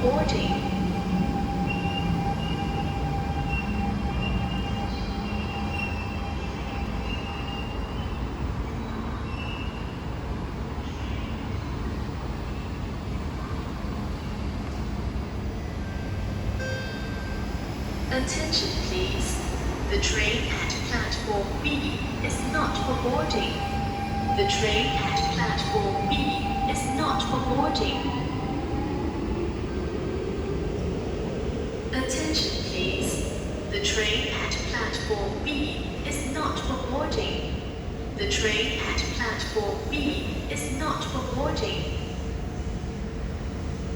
boarding. Attention please. The train at platform B is not for boarding. The train at platform B is not for boarding. Attention please. The train at platform B is not for boarding. The train at platform B is not for boarding.